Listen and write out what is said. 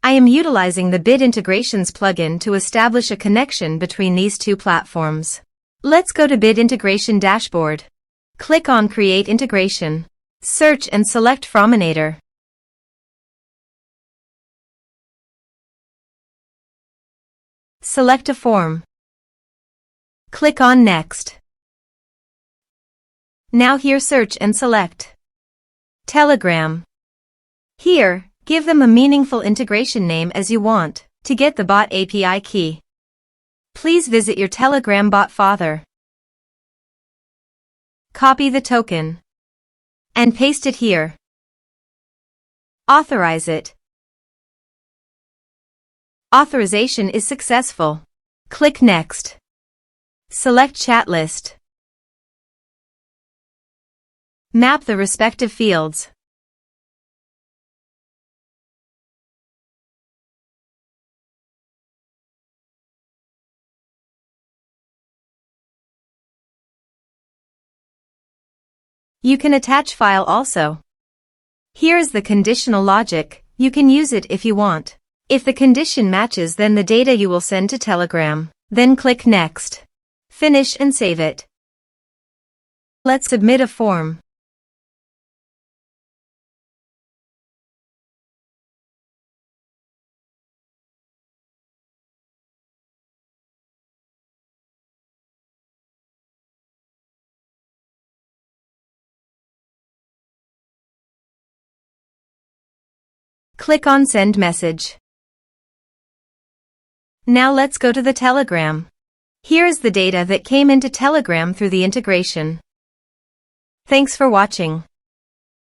I am utilizing the Bit Integrations plugin to establish a connection between these two platforms. Let's go to Bit Integration Dashboard. Click on Create Integration. Search and select Forminator. Select a form. Click on Next. Now here search and select Telegram. Here, give them a meaningful integration name as you want to get the bot API key. Please visit your Telegram bot father. Copy the token and paste it here. Authorize it. Authorization is successful. Click Next. Select Chat List. Map the respective fields. You can attach file also. Here is the conditional logic. You can use it if you want. If the condition matches, then the data you will send to Telegram. Then click Next. Finish and save it. Let's submit a form. Click on Send Message. Now let's go to the Telegram. Here is the data that came into Telegram through the integration. Thanks for watching.